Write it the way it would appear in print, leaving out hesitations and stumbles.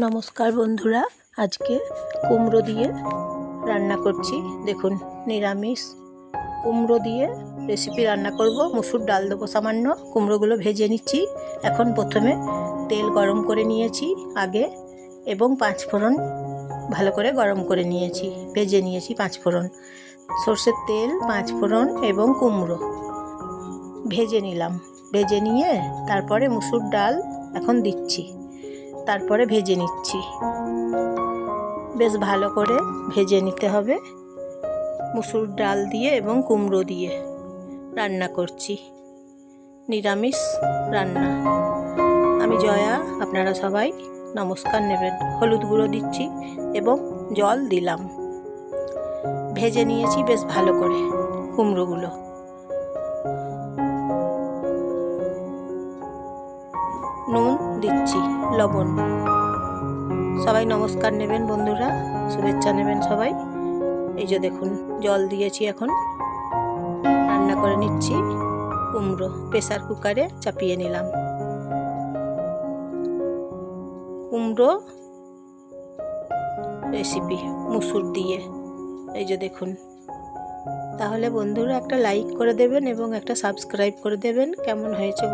নমস্কার বন্ধুরা, আজকে কুমড়ো দিয়ে রান্না করছি। দেখুন, নিরামিষ কুমড়ো দিয়ে রেসিপি রান্না করব। মুসুর ডাল দেবো সামান্য। কুমড়োগুলো ভেজে নিচ্ছি। এখন প্রথমে তেল গরম করে নিয়েছি আগে, এবং 5 ফোড়ন ভালো করে গরম করে নিয়েছি, ভেজে নিয়েছি। 5 ফোড়ন, সর্ষের তেল, 5 ফোড়ন এবং কুমড়ো ভেজে নিলাম। ভেজে নিয়ে তারপরে মুসুর ডাল এখন দিচ্ছি, তারপরে ভেজে নিচ্ছি। বেশ ভালো করে ভেজে নিতে হবে। মুসুর ডাল দিয়ে এবং কুমড়ো দিয়ে রান্না করছি, নিরামিষ রান্না। আমি জয়া, আপনারা সবাই নমস্কার নেবেন। হলুদ গুঁড়ো দিচ্ছি এবং জল দিলাম। ভেজে নিয়েছি বেশ ভালো করে কুমড়োগুলো। নুন দিচ্ছি, লবণ। সবাই নমস্কার নেবেন বন্ধুরা, শুভেচ্ছা নেবেন সবাই। এই যে দেখুন, জল দিয়েছি। এখন রান্না করে নিচ্ছি কুমড়ো। প্রেসার কুকারে চাপিয়ে নিলাম কুমড়ো রেসিপি মুসুর দিয়ে। এই যে দেখুন। তাহলে বন্ধুরা একটা লাইক করে দেবেন এবং একটা সাবস্ক্রাইব করে দেবেন। কেমন হয়েছে